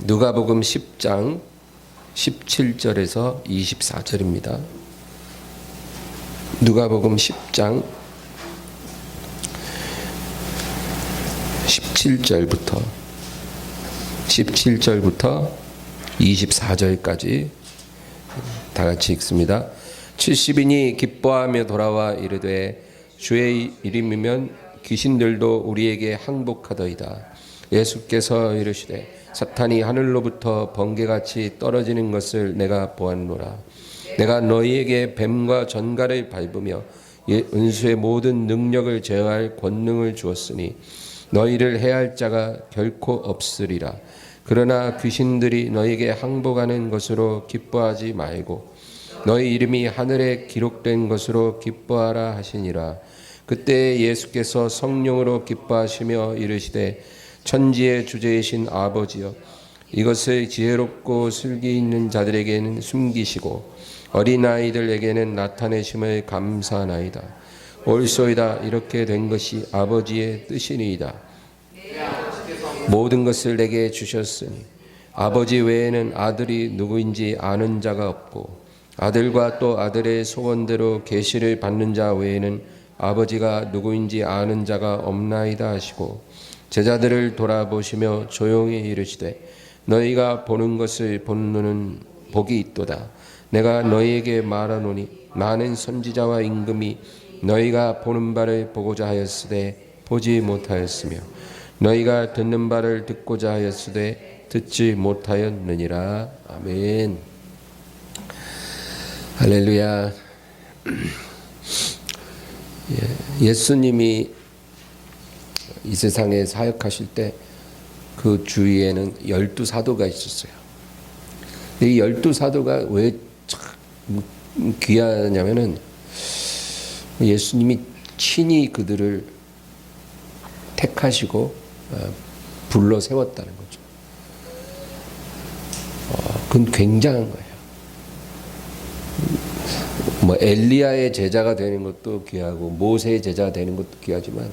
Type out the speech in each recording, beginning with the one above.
누가복음 10장 17절에서 24절입니다. 누가복음 10장 17절부터 24절까지 다 같이 읽습니다. 70인이 기뻐하며 돌아와 이르되 주의 이름이면 귀신들도 우리에게 항복하더이다. 예수께서 이르시되 사탄이 하늘로부터 번개같이 떨어지는 것을 내가 보았노라. 내가 너희에게 뱀과 전갈을 밟으며 은수의 모든 능력을 제어할 권능을 주었으니 너희를 해할 자가 결코 없으리라. 그러나 귀신들이 너희에게 항복하는 것으로 기뻐하지 말고 너희 이름이 하늘에 기록된 것으로 기뻐하라 하시니라. 그때 예수께서 성령으로 기뻐하시며 이르시되 천지의 주제이신 아버지여, 이것을 지혜롭고 슬기 있는 자들에게는 숨기시고 어린아이들에게는 나타내심을 감사하나이다. 옳소이다. 이렇게 된 것이 아버지의 뜻이니이다. 모든 것을 내게 주셨으니 아버지 외에는 아들이 누구인지 아는 자가 없고 아들과 또 아들의 소원대로 계시를 받는 자 외에는 아버지가 누구인지 아는 자가 없나이다 하시고 제자들을 돌아보시며 조용히 이르시되 너희가 보는 것을 본 눈은 복이 있도다. 내가 너희에게 말하노니 많은 선지자와 임금이 너희가 보는 바를 보고자 하였으되 보지 못하였으며 너희가 듣는 바를 듣고자 하였으되 듣지 못하였느니라. 아멘. 할렐루야. 예수님이 이 세상에 사역하실 때 그 주위에는 12사도가 있었어요. 이 12사도가 왜 참 귀하냐면은 예수님이 친히 그들을 택하시고 불러 세웠다는 거죠. 그건 굉장한 거예요. 뭐 엘리야의 제자가 되는 것도 귀하고 모세의 제자가 되는 것도 귀하지만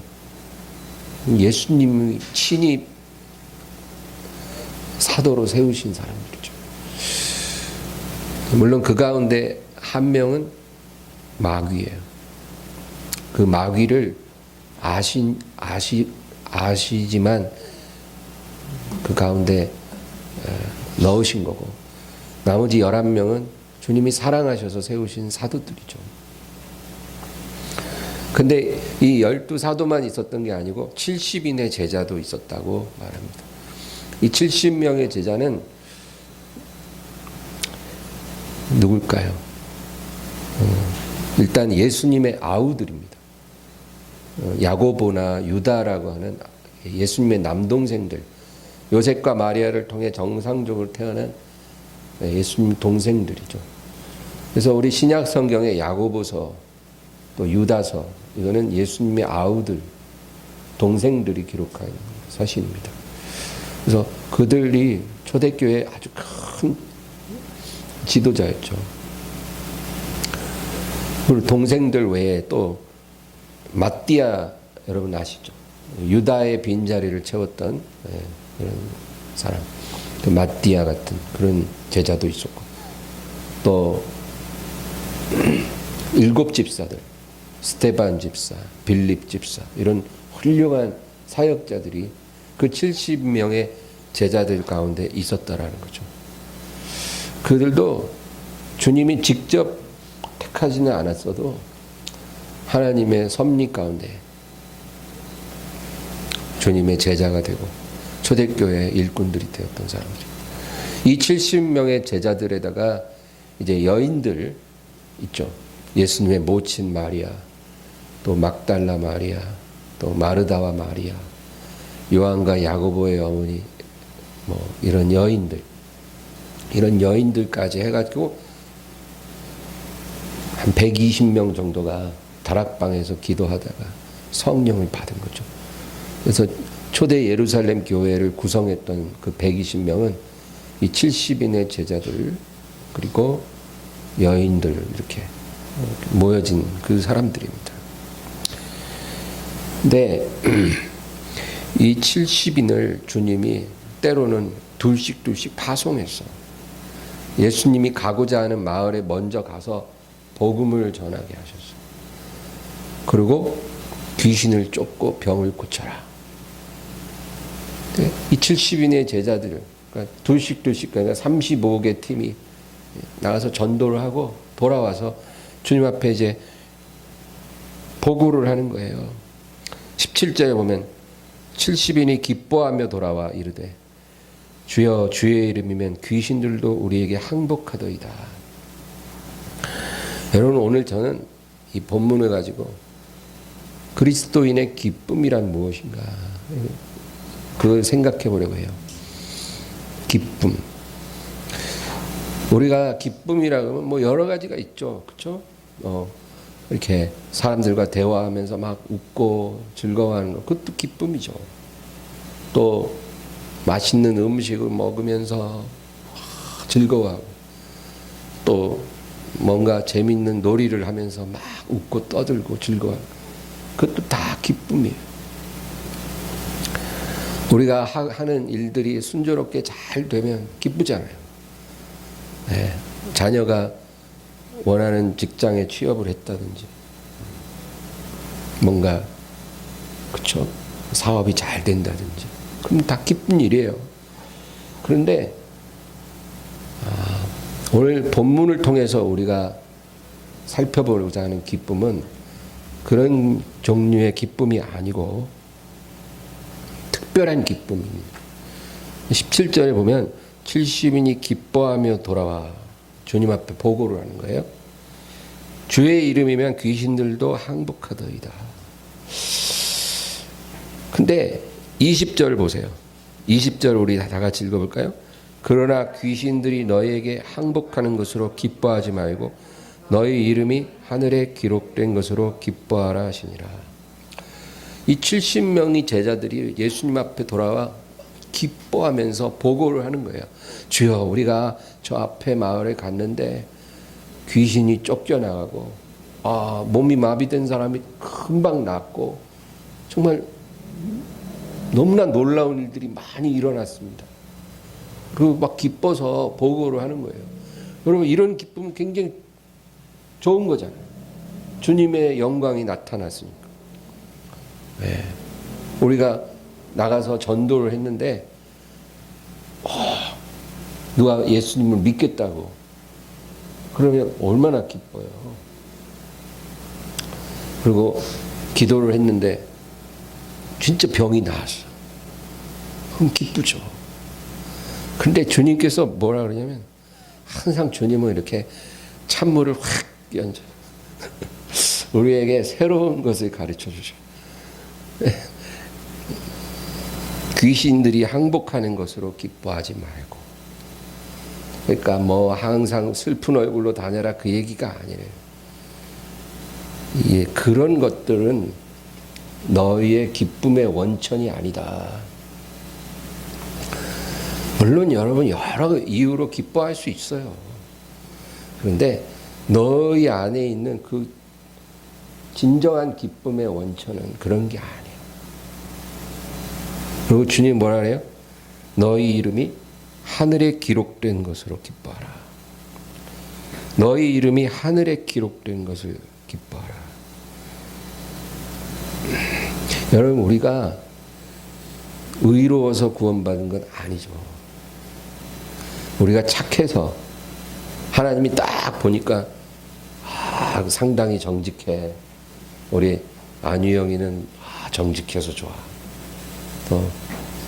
예수님이 친히 사도로 세우신 사람들이죠. 물론 그 가운데 한 명은 마귀예요. 그 마귀를 아시지만 그 가운데 넣으신 거고 나머지 11명은 주님이 사랑하셔서 세우신 사도들이죠. 근데 이 12사도만 있었던 게 아니고 70인의 제자도 있었다고 말합니다. 이 70명의 제자는 누굴까요? 일단 예수님의 아우들입니다. 야고보나 유다라고 하는 예수님의 남동생들, 요셉과 마리아를 통해 정상적으로 태어난 예수님 동생들이죠. 그래서 우리 신약 성경의 야고보서 또 유다서, 이거는 예수님의 아우들, 동생들이 기록한 서신입니다. 그래서 그들이 초대교회의 아주 큰 지도자였죠. 그리고 동생들 외에 또 마띠아, 여러분 아시죠? 유다의 빈자리를 채웠던 그런 사람, 그 마띠아 같은 그런 제자도 있었고, 또 7 집사들, 스테반 집사, 빌립 집사, 이런 훌륭한 사역자들이 그 70명의 제자들 가운데 있었다라는 거죠. 그들도 주님이 직접 택하지는 않았어도 하나님의 섭리 가운데 주님의 제자가 되고 초대교회의 일꾼들이 되었던 사람들이. 이 70명의 제자들에다가 이제 여인들 있죠. 예수님의 모친 마리아, 또 막달라 마리아, 또 마르다와 마리아, 요한과 야고보의 어머니, 뭐 이런 여인들까지 해가지고 한 120명 정도가 다락방에서 기도하다가 성령을 받은 거죠. 그래서 초대 예루살렘 교회를 구성했던 그 120명은 이 70인의 제자들 그리고 여인들 이렇게 모여진 그 사람들입니다. 근데 이 70인을 주님이 때로는 둘씩 파송했어. 예수님이 가고자 하는 마을에 먼저 가서 복음을 전하게 하셨어. 그리고 귀신을 쫓고 병을 고쳐라. 이 70인의 제자들을, 그러니까 둘씩 그러니까 35개 팀이 나가서 전도를 하고 돌아와서 주님 앞에 이제 보고를 하는 거예요. 17절에 보면 70인이 기뻐하며 돌아와 이르되 주여 주의 이름이면 귀신들도 우리에게 항복하더이다. 여러분, 오늘 저는 이 본문을 가지고 그리스도인의 기쁨이란 무엇인가 그걸 생각해 보려고 해요. 기쁨. 우리가 기쁨이라고 하면 뭐 여러 가지가 있죠. 그렇죠? 이렇게 사람들과 대화하면서 막 웃고 즐거워하는 것, 그것도 기쁨이죠. 또 맛있는 음식을 먹으면서 즐거워하고, 또 뭔가 재밌는 놀이를 하면서 막 웃고 떠들고 즐거워하고, 그것도 다 기쁨이에요. 우리가 하는 일들이 순조롭게 잘 되면 기쁘잖아요. 네. 자녀가 원하는 직장에 취업을 했다든지, 뭔가 그쵸, 사업이 잘 된다든지, 그럼 다 기쁜 일이에요. 그런데 오늘 본문을 통해서 우리가 살펴보고자 하는 기쁨은 그런 종류의 기쁨이 아니고 특별한 기쁨입니다. 17절에 보면 70인이 기뻐하며 돌아와 주님 앞에 보고를 하는 거예요. 주의 이름이면 귀신들도 항복하더이다. 근데 20절 보세요. 20절 우리 다 같이 읽어볼까요? 그러나 귀신들이 너희에게 항복하는 것으로 기뻐하지 말고 너희 이름이 하늘에 기록된 것으로 기뻐하라 하시니라. 이 70명의 제자들이 예수님 앞에 돌아와 기뻐하면서 보고를 하는 거예요. 주여, 우리가 저 앞에 마을에 갔는데 귀신이 쫓겨나가고 몸이 마비된 사람이 금방 낫고 정말 너무나 놀라운 일들이 많이 일어났습니다. 그리고 막 기뻐서 보고를 하는 거예요. 여러분, 이런 기쁨은 굉장히 좋은 거잖아요. 주님의 영광이 나타났으니까. 네. 우리가 나가서 전도를 했는데 누가 예수님을 믿겠다고 그러면 얼마나 기뻐요. 그리고 기도를 했는데 진짜 병이 나았어. 그럼 기쁘죠. 근데 주님께서 뭐라 그러냐면 항상 주님은 이렇게 찬물을 확 끼얹어요. 우리에게 새로운 것을 가르쳐 주셔요. 귀신들이 항복하는 것으로 기뻐하지 말고, 그러니까 뭐 항상 슬픈 얼굴로 다녀라 그 얘기가 아니래요. 예, 그런 것들은 너희의 기쁨의 원천이 아니다. 물론 여러분 여러 이유로 기뻐할 수 있어요. 그런데 너희 안에 있는 그 진정한 기쁨의 원천은 그런 게 아니에요. 그리고 주님 뭐라 그래요? 너희 이름이 하늘에 기록된 것으로 기뻐하라. 너희 이름이 하늘에 기록된 것을 기뻐하라. 여러분, 우리가 의로워서 구원받은 건 아니죠. 우리가 착해서 하나님이 딱 보니까 상당히 정직해. 우리 안유영이는 정직해서 좋아. 또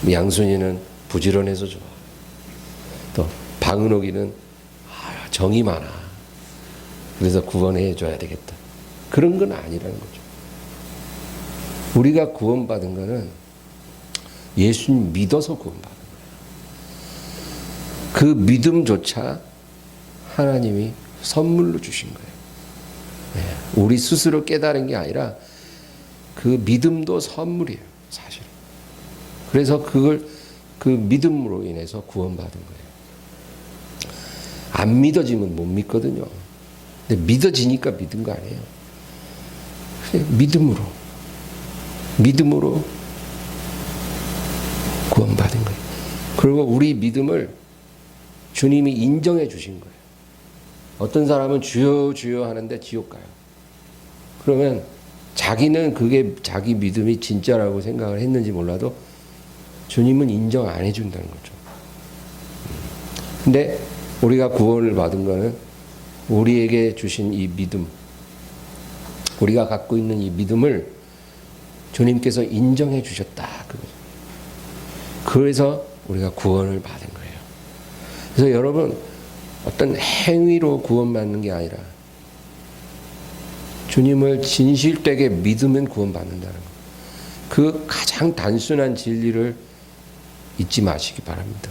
양순이는 부지런해서 좋아. 또 방은옥이는 정이 많아. 그래서 구원해 줘야 되겠다. 그런 건 아니라는 거죠. 우리가 구원받은 거는 예수님 믿어서 구원받은 거예요. 그 믿음조차 하나님이 선물로 주신 거예요. 우리 스스로 깨달은 게 아니라 그 믿음도 선물이에요, 사실. 그래서 그 믿음으로 인해서 구원받은 거예요. 안 믿어지면 못 믿거든요. 근데 믿어지니까 믿은 거 아니에요. 믿음으로 구원받은 거예요. 그리고 우리 믿음을 주님이 인정해 주신 거예요. 어떤 사람은 주여 주여 하는데 지옥 가요. 그러면 자기는 그게 자기 믿음이 진짜라고 생각을 했는지 몰라도 주님은 인정 안 해준다는 거죠. 근데 우리가 구원을 받은 거는 우리에게 주신 이 믿음, 우리가 갖고 있는 이 믿음을 주님께서 인정해 주셨다. 그래서 우리가 구원을 받은 거예요. 그래서 여러분, 어떤 행위로 구원받는 게 아니라 주님을 진실되게 믿으면 구원받는다는 거. 그 가장 단순한 진리를 잊지 마시기 바랍니다.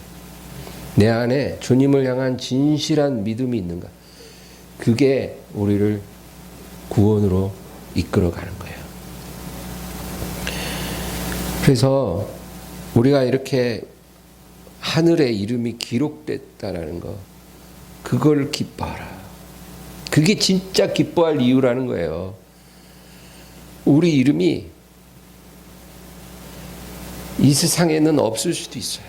내 안에 주님을 향한 진실한 믿음이 있는가? 그게 우리를 구원으로 이끌어가는 거예요. 그래서 우리가 이렇게 하늘에 이름이 기록됐다라는 거, 그걸 기뻐하라. 그게 진짜 기뻐할 이유라는 거예요. 우리 이름이 이 세상에는 없을 수도 있어요.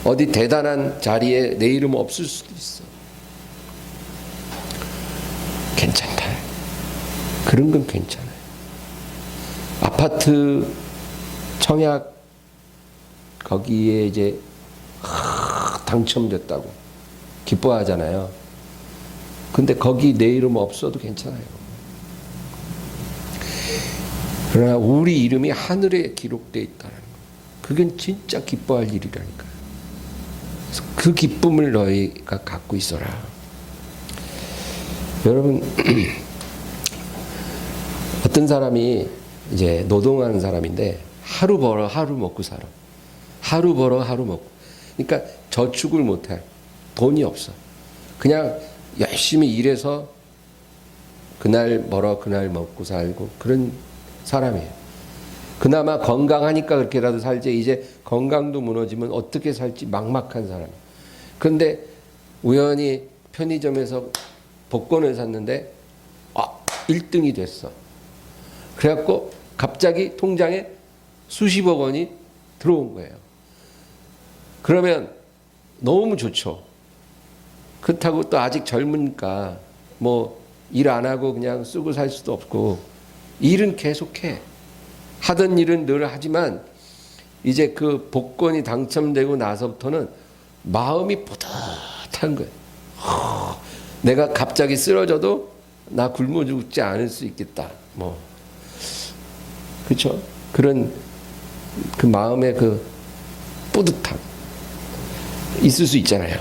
어디 대단한 자리에 내 이름 없을 수도 있어. 괜찮다. 그런 건 괜찮아요. 아파트 청약 거기에 이제 당첨됐다고 기뻐하잖아요. 근데 거기 내 이름 없어도 괜찮아요. 그러나 우리 이름이 하늘에 기록되어 있다는 거, 그건 진짜 기뻐할 일이라니까요. 그 기쁨을 너희가 갖고 있어라. 여러분, 어떤 사람이 이제 노동하는 사람인데 하루 벌어 하루 먹고 살아. 하루 벌어 하루 먹고. 그러니까 저축을 못해. 돈이 없어. 그냥 열심히 일해서 그날 벌어 그날 먹고 살고 그런 사람이에요. 그나마 건강하니까 그렇게라도 살지, 이제 건강도 무너지면 어떻게 살지 막막한 사람. 그런데 우연히 편의점에서 복권을 샀는데 1등이 됐어. 그래갖고 갑자기 통장에 수십억 원이 들어온 거예요. 그러면 너무 좋죠. 그렇다고 또 아직 젊으니까 뭐 일 안 하고 그냥 쓰고 살 수도 없고, 일은 계속해. 하던 일은 늘 하지만 이제 그 복권이 당첨되고 나서부터는 마음이 뿌듯한 거예요. 내가 갑자기 쓰러져도 나 굶어 죽지 않을 수 있겠다. 뭐 그렇죠? 그런 그 마음의 그 뿌듯함 있을 수 있잖아요.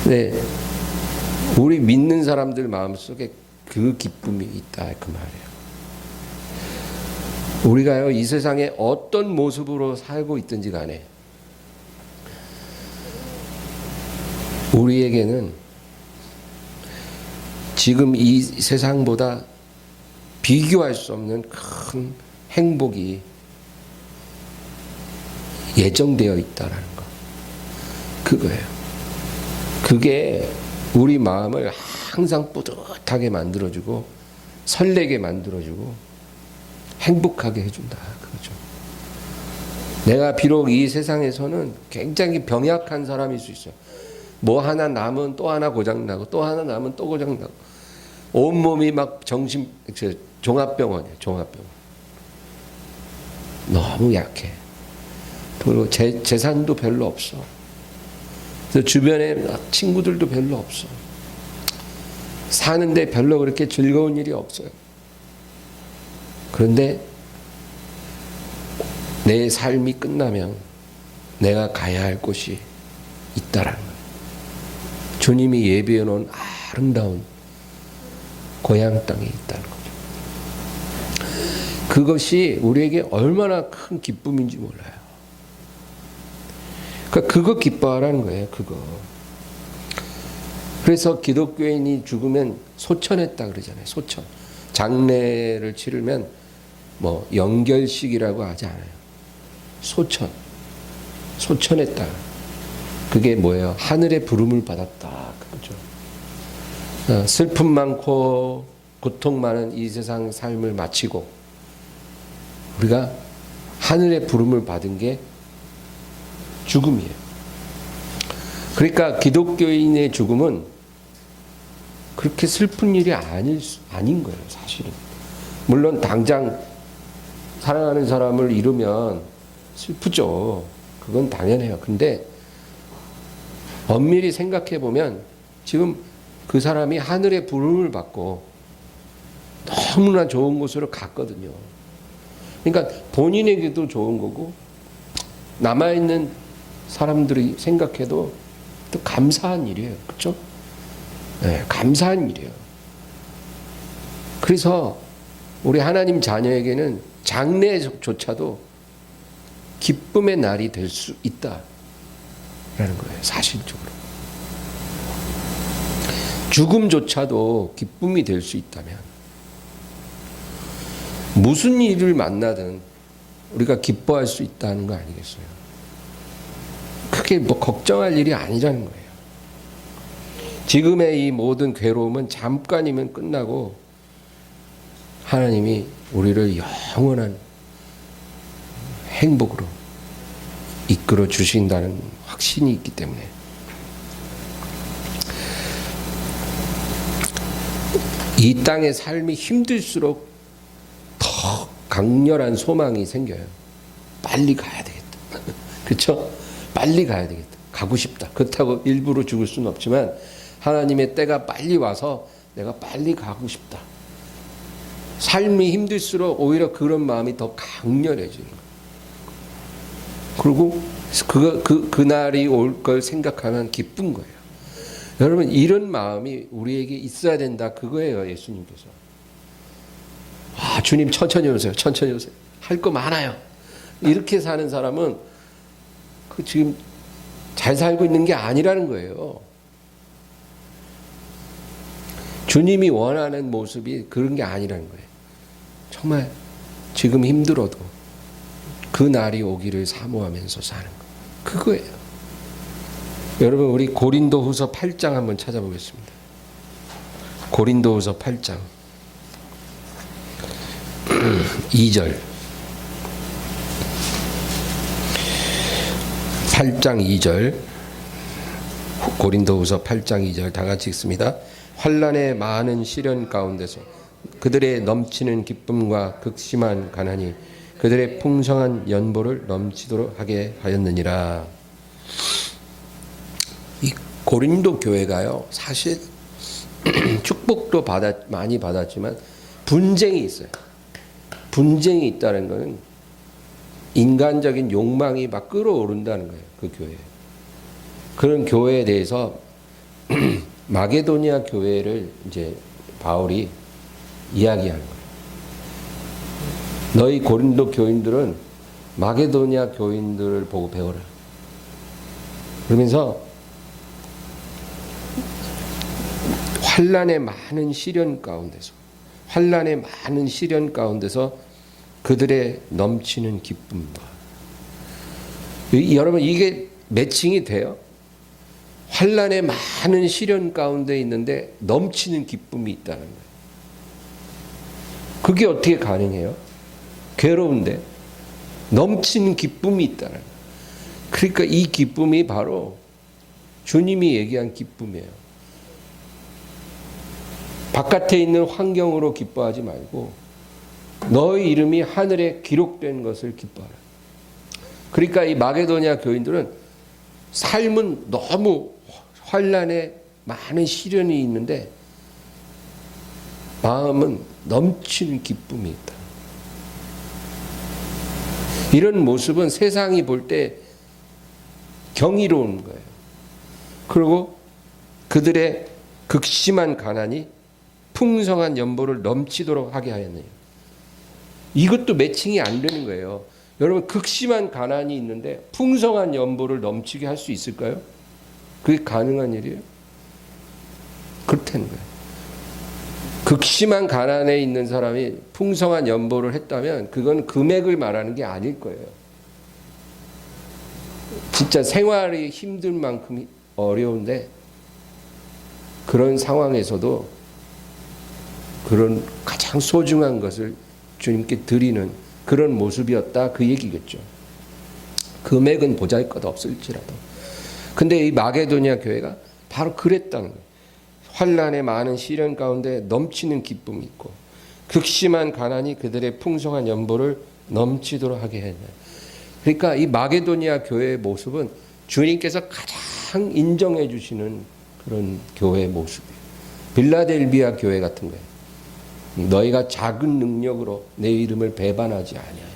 네, 우리 믿는 사람들 마음속에 그 기쁨이 있다, 그 말이에요. 우리가요, 이 세상에 어떤 모습으로 살고 있든지 간에 우리에게는 지금 이 세상보다 비교할 수 없는 큰 행복이 예정되어 있다라는 거, 그거예요. 그게 우리 마음을 항상 뿌듯하게 만들어주고 설레게 만들어주고 행복하게 해준다, 그거죠. 내가 비록 이 세상에서는 굉장히 병약한 사람일 수 있어요. 뭐 하나 남은 또 하나 고장나고 또 하나 남은 또 고장나고 온몸이 막 종합병원이에요. 종합병원. 너무 약해. 그리고 재산도 별로 없어. 그래서 주변에 친구들도 별로 없어. 사는데 별로 그렇게 즐거운 일이 없어요. 그런데 내 삶이 끝나면 내가 가야 할 곳이 있다라는 거예요. 주님이 예비해 놓은 아름다운 고향 땅에 있다는 거죠. 그것이 우리에게 얼마나 큰 기쁨인지 몰라요. 그러니까 그거 기뻐하라는 거예요. 그거. 그래서 기독교인이 죽으면 소천했다 그러잖아요. 소천. 장례를 치르면 뭐 영결식이라고 하지 않아요. 소천. 소천했다. 그게 뭐예요? 하늘의 부름을 받았다. 그거죠. 슬픔 많고 고통 많은 이 세상 삶을 마치고 우리가 하늘의 부름을 받은 게 죽음이에요. 그러니까 기독교인의 죽음은 그렇게 슬픈 일이 아닌 거예요, 사실은. 물론 당장 사랑하는 사람을 잃으면 슬프죠. 그건 당연해요. 근데 엄밀히 생각해 보면 지금 그 사람이 하늘의 부름을 받고 너무나 좋은 곳으로 갔거든요. 그러니까 본인에게도 좋은 거고 남아있는 사람들이 생각해도 또 감사한 일이에요. 그렇죠? 네, 감사한 일이에요. 그래서 우리 하나님 자녀에게는 장래조차도 기쁨의 날이 될 수 있다라는 거예요. 사실적으로. 죽음조차도 기쁨이 될 수 있다면 무슨 일을 만나든 우리가 기뻐할 수 있다는 거 아니겠어요? 크게 뭐 걱정할 일이 아니라는 거예요. 지금의 이 모든 괴로움은 잠깐이면 끝나고 하나님이 우리를 영원한 행복으로 이끌어 주신다는 확신이 있기 때문에 이 땅의 삶이 힘들수록 더 강렬한 소망이 생겨요. 빨리 가야 되겠다. 그렇죠? 빨리 가야 되겠다. 가고 싶다. 그렇다고 일부러 죽을 수는 없지만 하나님의 때가 빨리 와서 내가 빨리 가고 싶다. 삶이 힘들수록 오히려 그런 마음이 더 강렬해지는 거예요. 그리고 그날이 올 걸 생각하면 기쁜 거예요. 여러분, 이런 마음이 우리에게 있어야 된다. 그거예요, 예수님께서. 아, 주님 천천히 오세요. 천천히 오세요. 할 거 많아요. 이렇게 사는 사람은 지금 잘 살고 있는 게 아니라는 거예요. 주님이 원하는 모습이 그런 게 아니라는 거예요. 정말 지금 힘들어도 그 날이 오기를 사모하면서 사는 거. 그거예요. 여러분, 우리 고린도후서 8장 한번 찾아보겠습니다. 고린도후서 8장 2절 8장 2절 고린도후서 8장 2절 다 같이 읽습니다. 환난의 많은 시련 가운데서 그들의 넘치는 기쁨과 극심한 가난이 그들의 풍성한 연보를 넘치도록 하게 하였느니라. 이 고린도 교회가요, 사실 축복도 많이 받았지만 분쟁이 있어요. 분쟁이 있다는 것은 인간적인 욕망이 막 끌어오른다는 거예요. 그 교회. 그런 교회에 대해서 마게도니아 교회를 이제 바울이 이야기하는 거예요. 너희 고린도 교인들은 마게도니아 교인들을 보고 배워라. 그러면서 환난의 많은 시련 가운데서 그들의 넘치는 기쁨과 여러분, 이게 매칭이 돼요? 환난의 많은 시련 가운데 있는데 넘치는 기쁨이 있다는 거예요. 그게 어떻게 가능해요? 괴로운데 넘치는 기쁨이 있다는 거예요. 그러니까 이 기쁨이 바로 주님이 얘기한 기쁨이에요. 바깥에 있는 환경으로 기뻐하지 말고 너의 이름이 하늘에 기록된 것을 기뻐하라. 그러니까 이 마게도니아 교인들은 삶은 너무 환난에 많은 시련이 있는데 마음은 넘치는 기쁨이 있다. 이런 모습은 세상이 볼 때 경이로운 거예요. 그리고 그들의 극심한 가난이 풍성한 연보를 넘치도록 하게 하였네요. 이것도 매칭이 안 되는 거예요. 여러분, 극심한 가난이 있는데 풍성한 연보를 넘치게 할 수 있을까요? 그게 가능한 일이에요? 그렇다는 거예요. 극심한 가난에 있는 사람이 풍성한 연보를 했다면 그건 금액을 말하는 게 아닐 거예요. 진짜 생활이 힘들 만큼 어려운데 그런 상황에서도 그런 가장 소중한 것을 주님께 드리는 그런 모습이었다 그 얘기겠죠. 금액은 보잘것없을지라도. 근데 이 마게도니아 교회가 바로 그랬다는 거예요. 환난의 많은 시련 가운데 넘치는 기쁨이 있고 극심한 가난이 그들의 풍성한 연보를 넘치도록 하게 했네. 그러니까 이 마게도니아 교회의 모습은 주님께서 가장 인정해 주시는 그런 교회의 모습이에요. 빌라델비아 교회 같은 거예요. 너희가 작은 능력으로 내 이름을 배반하지 아니하리라.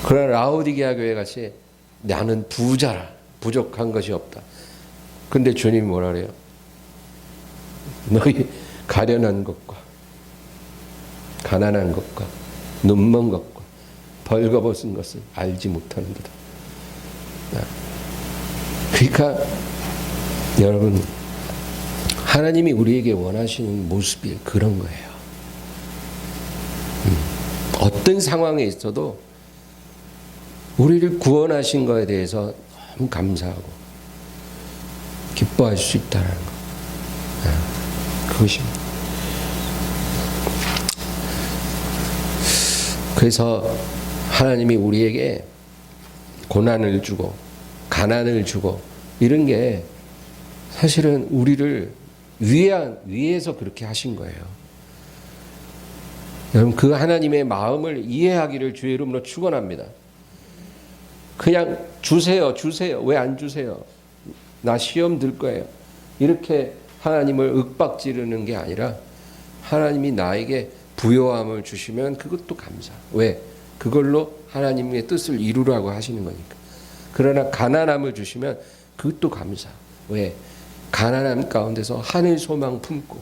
그러나 라오디게아 교회 같이 나는 부자라, 부족한 것이 없다. 근데 주님이 뭐라 그래요? 너희 가련한 것과 가난한 것과 눈먼 것과 벌거벗은 것을 알지 못하는도다. 그러니까 여러분, 하나님이 우리에게 원하시는 모습이 그런 거예요. 어떤 상황에 있어도 우리를 구원하신 것에 대해서 너무 감사하고 기뻐할 수 있다는 것. 그것입니다. 그래서 하나님이 우리에게 고난을 주고 가난을 주고 이런 게 사실은 우리를 위해서 그렇게 하신 거예요. 여러분, 그 하나님의 마음을 이해하기를 주의 이름으로 축원합니다. 그냥 주세요. 왜 안 주세요? 나 시험 들 거예요. 이렇게 하나님을 윽박지르는 게 아니라 하나님이 나에게 부요함을 주시면 그것도 감사. 왜? 그걸로 하나님의 뜻을 이루라고 하시는 거니까. 그러나 가난함을 주시면 그것도 감사. 왜? 가난함 가운데서 하늘 소망 품고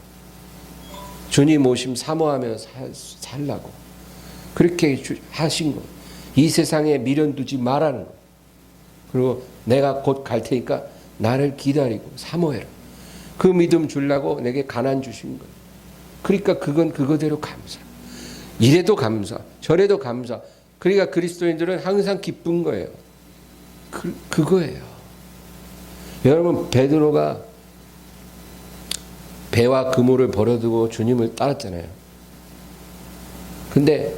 주님 오심 사모하며 살라고 그렇게 하신 거. 이 세상에 미련 두지 말라는 거. 그리고 내가 곧 갈 테니까 나를 기다리고 사모해라. 그 믿음 주려고 내게 가난 주신 거예요. 그러니까 그건 그거대로 감사. 이래도 감사, 저래도 감사. 그러니까 그리스도인들은 항상 기쁜 거예요. 그거예요. 여러분, 베드로가 배와 그물을 버려두고 주님을 따랐잖아요. 근데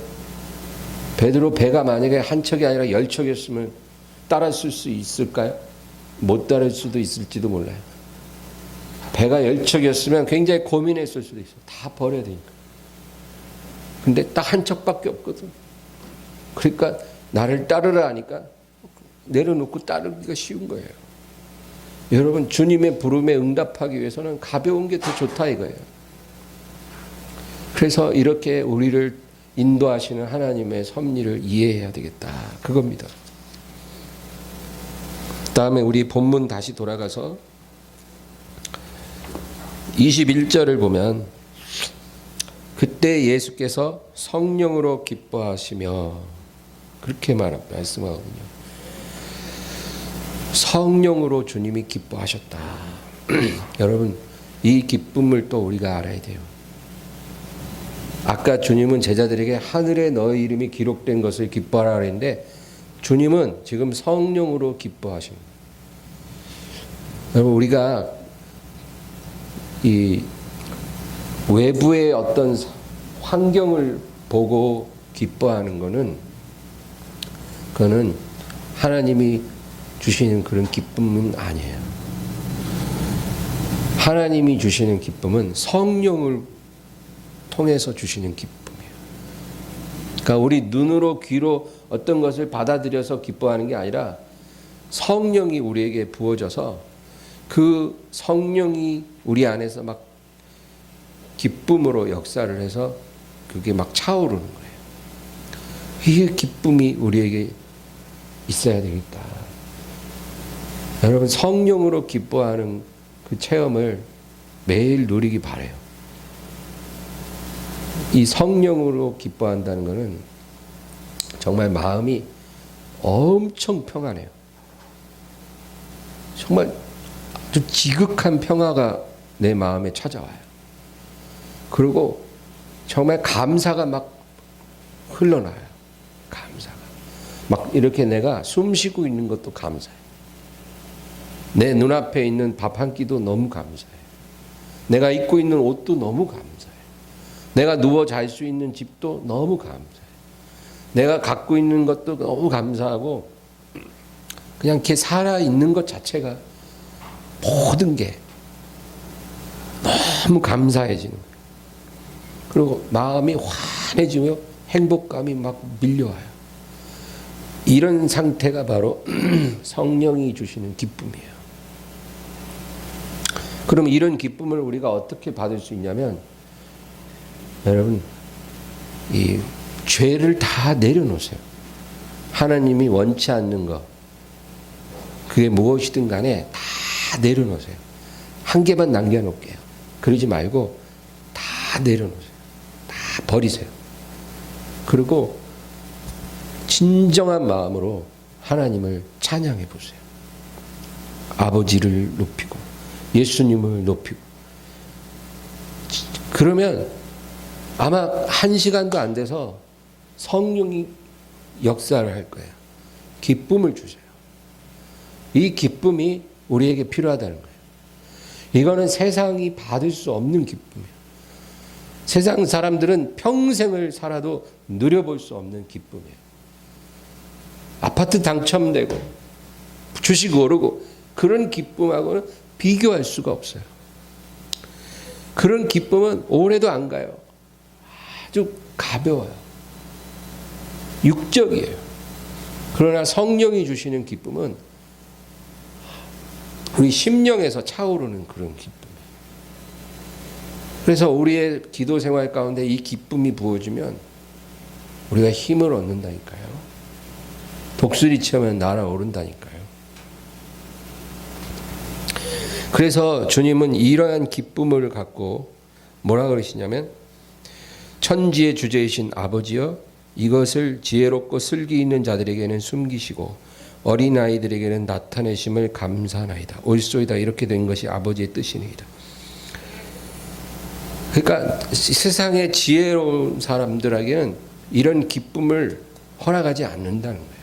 베드로 배가 만약에 한 척이 아니라 10척이었으면 따랐을 수 있을까요? 못 따를 수도 있을지도 몰라요. 배가 10척이었으면 굉장히 고민했을 수도 있어요. 다 버려야 되니까. 근데 딱 한 척밖에 없거든. 그러니까 나를 따르라 하니까 내려놓고 따르기가 쉬운 거예요. 여러분, 주님의 부름에 응답하기 위해서는 가벼운 게 더 좋다 이거예요. 그래서 이렇게 우리를 인도하시는 하나님의 섭리를 이해해야 되겠다. 그겁니다. 다음에 우리 본문 다시 돌아가서 21절을 보면 그때 예수께서 성령으로 기뻐하시며 그렇게 말씀하거든요. 성령으로 주님이 기뻐하셨다. 여러분, 이 기쁨을 또 우리가 알아야 돼요. 아까 주님은 제자들에게 하늘에 너의 이름이 기록된 것을 기뻐하라 그랬는데 주님은 지금 성령으로 기뻐하십니다. 여러분, 우리가 이 외부의 어떤 환경을 보고 기뻐하는 것은 그거는 하나님이 주시는 그런 기쁨은 아니에요. 하나님이 주시는 기쁨은 성령을 통해서 주시는 기쁨이에요. 그러니까 우리 눈으로 귀로 어떤 것을 받아들여서 기뻐하는 게 아니라 성령이 우리에게 부어져서 그 성령이 우리 안에서 막 기쁨으로 역사를 해서 그게 막 차오르는 거예요. 이 기쁨이 우리에게 있어야 되겠다. 여러분, 성령으로 기뻐하는 그 체험을 매일 누리기 바라요. 이 성령으로 기뻐한다는 것은 정말 마음이 엄청 평안해요. 정말 아주 지극한 평화가 내 마음에 찾아와요. 그리고 정말 감사가 막 흘러나요. 감사가. 막 이렇게 내가 숨 쉬고 있는 것도 감사해요. 내 눈앞에 있는 밥 한 끼도 너무 감사해요. 내가 입고 있는 옷도 너무 감사해요. 내가 누워 잘 수 있는 집도 너무 감사해요. 내가 갖고 있는 것도 너무 감사하고 그냥 이렇게 살아있는 것 자체가 모든 게 너무 감사해지는 거예요. 그리고 마음이 환해지며 행복감이 막 밀려와요. 이런 상태가 바로 성령이 주시는 기쁨이에요. 그럼 이런 기쁨을 우리가 어떻게 받을 수 있냐면, 여러분, 이 죄를 다 내려놓으세요. 하나님이 원치 않는 것, 그게 무엇이든 간에 다 내려놓으세요. 한 개만 남겨놓을게요. 그러지 말고 다 내려놓으세요. 다 버리세요. 그리고 진정한 마음으로 하나님을 찬양해 보세요. 아버지를 높이고 예수님을 높이고. 그러면 아마 1시간도 안 돼서 성령이 역사를 할 거예요. 기쁨을 주세요. 이 기쁨이 우리에게 필요하다는 거예요. 이거는 세상이 받을 수 없는 기쁨이에요. 세상 사람들은 평생을 살아도 누려볼 수 없는 기쁨이에요. 아파트 당첨되고 주식 오르고 그런 기쁨하고는 비교할 수가 없어요. 그런 기쁨은 오래도 안 가요. 아주 가벼워요. 육적이에요. 그러나 성령이 주시는 기쁨은 우리 심령에서 차오르는 그런 기쁨이에요. 그래서 우리의 기도 생활 가운데 이 기쁨이 부어지면 우리가 힘을 얻는다니까요. 독수리 치면 날아오른다니까요. 그래서 주님은 이러한 기쁨을 갖고 뭐라 그러시냐면, 천지의 주제이신 아버지여, 이것을 지혜롭고 슬기 있는 자들에게는 숨기시고 어린아이들에게는 나타내심을 감사하나이다. 옳소이다. 이렇게 된 것이 아버지의 뜻이니이다. 그러니까 세상의 지혜로운 사람들에게는 이런 기쁨을 허락하지 않는다는 거예요.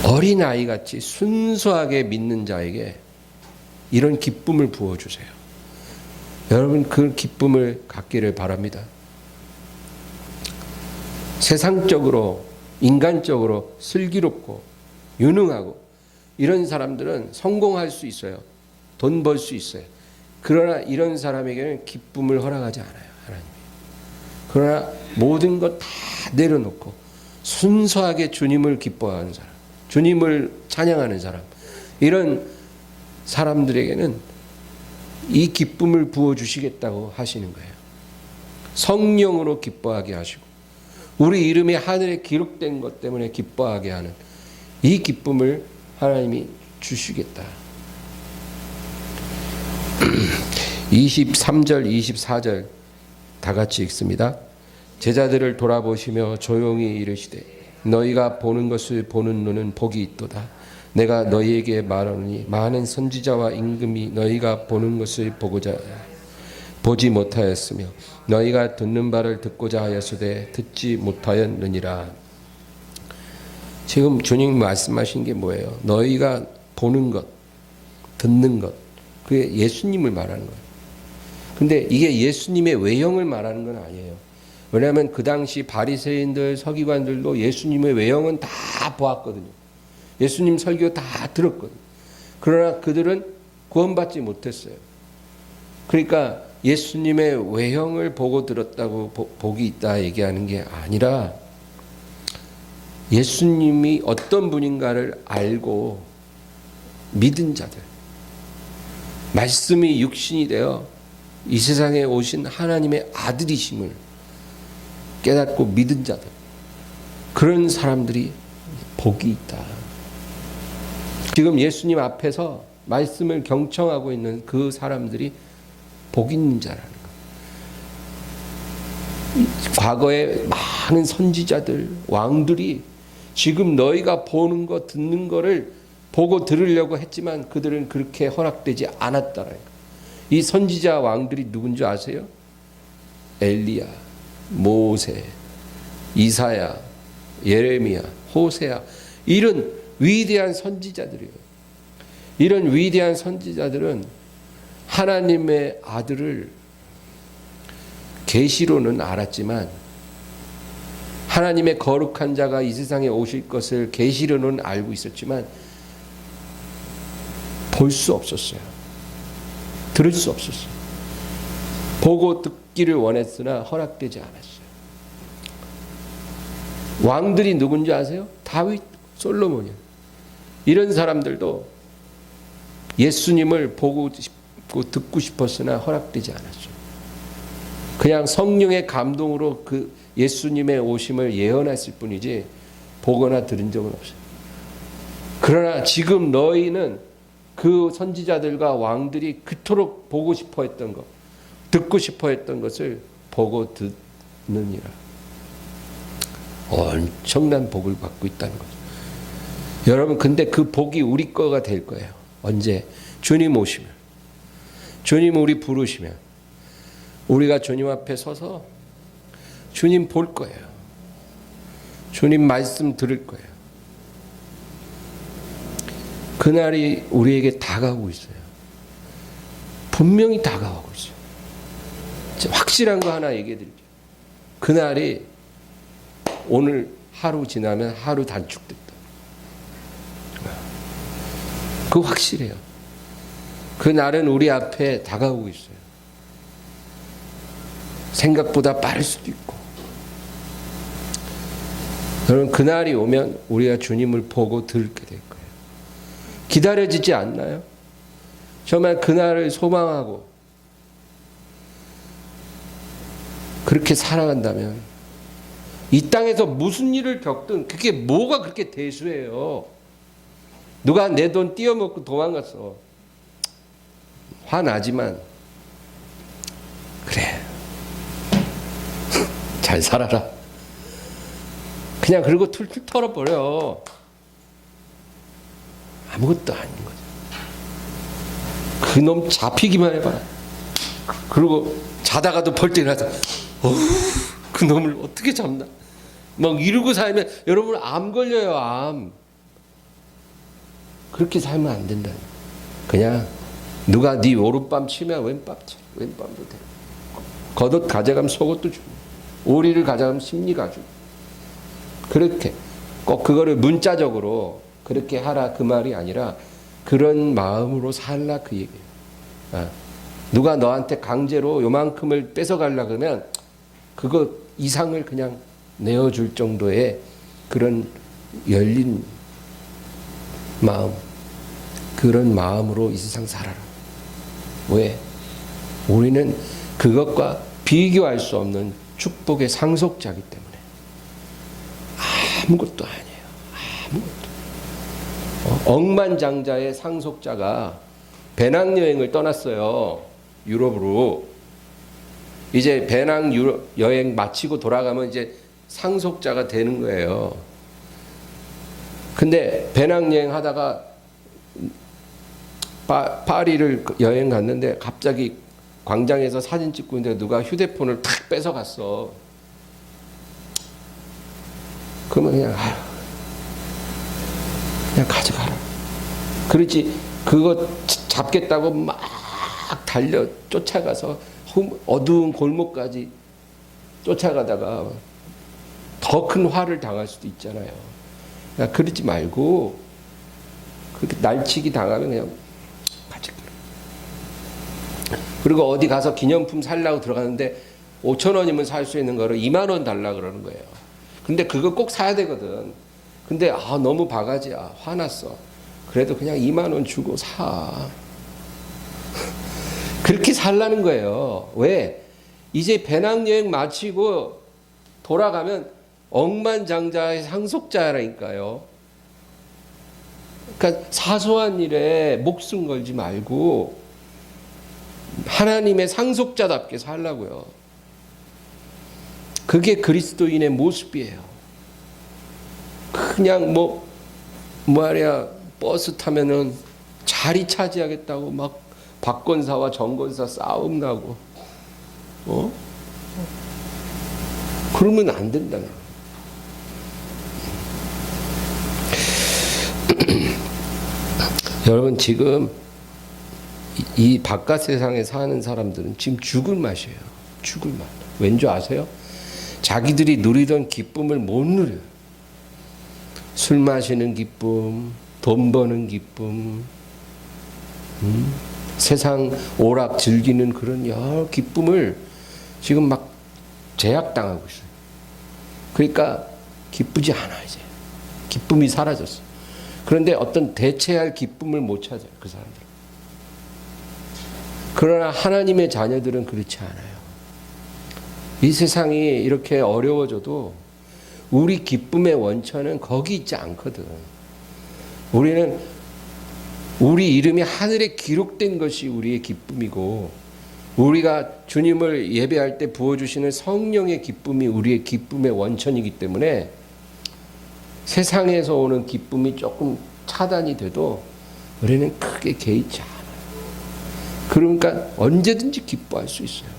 어린아이같이 순수하게 믿는 자에게 이런 기쁨을 부어주세요. 여러분, 그 기쁨을 갖기를 바랍니다. 세상적으로, 인간적으로 슬기롭고 유능하고 이런 사람들은 성공할 수 있어요. 돈 벌 수 있어요. 그러나 이런 사람에게는 기쁨을 허락하지 않아요, 하나님이. 그러나 모든 것 다 내려놓고 순수하게 주님을 기뻐하는 사람, 주님을 찬양하는 사람, 이런 사람들에게는 이 기쁨을 부어주시겠다고 하시는 거예요. 성령으로 기뻐하게 하시고 우리 이름이 하늘에 기록된 것 때문에 기뻐하게 하는 이 기쁨을 하나님이 주시겠다. 23절 24절 다 같이 읽습니다. 제자들을 돌아보시며 조용히 이르시되 너희가 보는 것을 보는 눈은 복이 있도다. 내가 너희에게 말하노니 많은 선지자와 임금이 너희가 보는 것을 보지 못하였으며 너희가 듣는 바를 듣고자 하였으되 듣지 못하였느니라. 지금 주님 말씀하신 게 뭐예요? 너희가 보는 것, 듣는 것, 그게 예수님을 말하는 거예요. 근데 이게 예수님의 외형을 말하는 건 아니에요. 왜냐하면 그 당시 바리새인들, 서기관들도 예수님의 외형은 다 보았거든요. 예수님 설교 다 들었거든요. 그러나 그들은 구원받지 못했어요. 그러니까 예수님의 외형을 보고 들었다고 복이 있다 얘기하는 게 아니라 예수님이 어떤 분인가를 알고 믿은 자들, 말씀이 육신이 되어 이 세상에 오신 하나님의 아들이심을 깨닫고 믿은 자들, 그런 사람들이 복이 있다. 지금 예수님 앞에서 말씀을 경청하고 있는 그 사람들이 복 있는 자라는 거예요. 과거에 많은 선지자들, 왕들이 지금 너희가 보는 거, 듣는 거를 보고 들으려고 했지만 그들은 그렇게 허락되지 않았다라는 거예요. 이 선지자 왕들이 누군지 아세요? 엘리야, 모세, 이사야, 예레미야, 호세야, 이런 위대한 선지자들이에요. 이런 위대한 선지자들은 하나님의 아들을 계시로는 알았지만 하나님의 거룩한 자가 이 세상에 오실 것을 계시로는 알고 있었지만 볼 수 없었어요. 들을 수 없었어요. 보고 듣기를 원했으나 허락되지 않았어요. 왕들이 누군지 아세요? 다윗, 솔로몬이요. 이런 사람들도 예수님을 보고 싶고 듣고 싶었으나 허락되지 않았어요. 그냥 성령의 감동으로 그 예수님의 오심을 예언했을 뿐이지 보거나 들은 적은 없어요. 그러나 지금 너희는 그 선지자들과 왕들이 그토록 보고 싶어 했던 것, 듣고 싶어 했던 것을 보고 듣느니라. 엄청난 복을 받고 있다는 거죠. 여러분, 근데 그 복이 우리 거가 될 거예요. 언제? 주님 오시면, 주님 우리 부르시면 우리가 주님 앞에 서서 주님 볼 거예요. 주님 말씀 들을 거예요. 그날이 우리에게 다가오고 있어요. 분명히 다가오고 있어요. 확실한 거 하나 얘기해 드릴게요. 그날이 오늘 하루 지나면 하루 단축됐다. 그거 확실해요. 그 날은 우리 앞에 다가오고 있어요. 생각보다 빠를 수도 있고. 여러분, 그날이 오면 우리가 주님을 보고 듣게 될 거예요. 기다려지지 않나요? 정말 그날을 소망하고 그렇게 살아간다면 이 땅에서 무슨 일을 겪든 그게 뭐가 그렇게 대수예요. 누가 내 돈 띄어먹고 도망갔어. 화나지만 그래, 잘 살아라. 그냥 그러고 툴툴 털어버려. 아무것도 아닌 거죠. 그놈 잡히기만 해봐. 그리고 자다가도 벌떡 일어나서 그 놈을 어떻게 잡나? 막 이러고 살면 여러분 암 걸려요. 암. 그렇게 살면 안 된다. 그냥 누가 네 오른밤 치면 왼밤도 돼. 겉옷 가져가면 속옷도 주고, 오리를 가져가면 심리가 주고. 그렇게 꼭 그거를 문자적으로 그렇게 하라 그 말이 아니라 그런 마음으로 살라 그 얘기예요. 누가 너한테 강제로 요만큼을 뺏어가려 그러면 그거 이상을 그냥 내어줄 정도의 그런 열린 마음, 그런 마음으로 이 세상 살아라. 왜? 우리는 그것과 비교할 수 없는 축복의 상속자이기 때문에 아무것도 아니에요. 아무것도. 억만장자의 상속자가 배낭여행을 떠났어요. 유럽으로. 이제 배낭 여행 마치고 돌아가면 이제 상속자가 되는 거예요. 근데 배낭여행 하다가 파리를 여행 갔는데 갑자기 광장에서 사진 찍고 있는데 누가 휴대폰을 탁 뺏어갔어. 그러면 그냥 그냥 가져가라. 그렇지, 그거 잡겠다고 막 달려 쫓아가서 어두운 골목까지 쫓아가다가 더 큰 화를 당할 수도 있잖아요. 그러니까 그러지 말고 그렇게 날치기 당하면 그냥 가져가라. 그리고 어디 가서 기념품 살라고 들어가는데 5,000원이면 살 수 있는 거를 2만 원 달라 그러는 거예요. 근데 그거 꼭 사야 되거든. 근데 너무 바가지야. 화났어. 그래도 그냥 2만 원 주고 사. 그렇게 살라는 거예요. 왜? 이제 배낭여행 마치고 돌아가면 억만장자의 상속자라니까요. 그러니까 사소한 일에 목숨 걸지 말고 하나님의 상속자답게 살라고요. 그게 그리스도인의 모습이에요. 그냥 말이야, 버스 타면은 자리 차지하겠다고 막 박권사와 정권사 싸움 나고, 그러면 안 된다는 거예요. 여러분, 지금 이 바깥 세상에 사는 사람들은 지금 죽을 맛이에요. 죽을 맛. 왠지 아세요? 자기들이 누리던 기쁨을 못 누려요. 술 마시는 기쁨, 돈 버는 기쁨, 세상 오락 즐기는 그런 여러 기쁨을 지금 막 제약당하고 있어요. 그러니까 기쁘지 않아 이제. 기쁨이 사라졌어. 그런데 어떤 대체할 기쁨을 못 찾아요. 그 사람들은. 그러나 하나님의 자녀들은 그렇지 않아요. 이 세상이 이렇게 어려워져도 우리 기쁨의 원천은 거기 있지 않거든. 우리는 우리 이름이 하늘에 기록된 것이 우리의 기쁨이고, 우리가 주님을 예배할 때 부어주시는 성령의 기쁨이 우리의 기쁨의 원천이기 때문에 세상에서 오는 기쁨이 조금 차단이 돼도 우리는 크게 개의치 않아요. 그러니까 언제든지 기뻐할 수 있어요.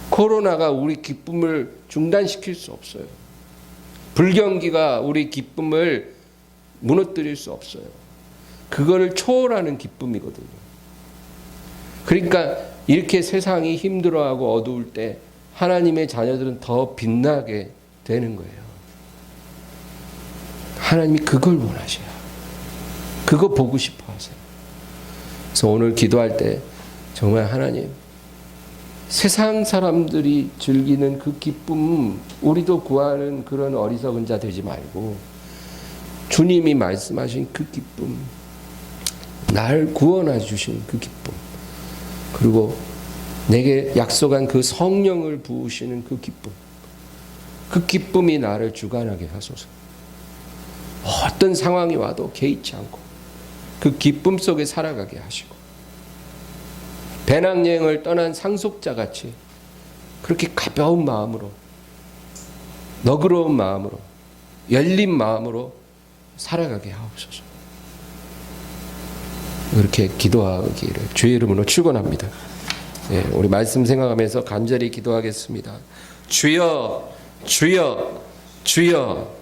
코로나가 우리 기쁨을 중단시킬 수 없어요. 불경기가 우리 기쁨을 무너뜨릴 수 없어요. 그거를 초월하는 기쁨이거든요. 그러니까 이렇게 세상이 힘들어하고 어두울 때 하나님의 자녀들은 더 빛나게 되는 거예요. 하나님이 그걸 원하셔요. 그거 보고 싶어 하세요. 그래서 오늘 기도할 때 정말 하나님, 세상 사람들이 즐기는 그 기쁨, 우리도 구하는 그런 어리석은 자 되지 말고 주님이 말씀하신 그 기쁨, 날 구원해 주신 그 기쁨, 그리고 내게 약속한 그 성령을 부으시는 그 기쁨, 그 기쁨이 나를 주관하게 하소서. 어떤 상황이 와도 개의치 않고 그 기쁨 속에 살아가게 하시고, 배낭여행을 떠난 상속자같이 그렇게 가벼운 마음으로, 너그러운 마음으로, 열린 마음으로 살아가게 하옵소서. 그렇게 기도하기를 주의 이름으로 축원합니다. 예, 우리 말씀 생각하면서 간절히 기도하겠습니다. 주여, 주여, 주여.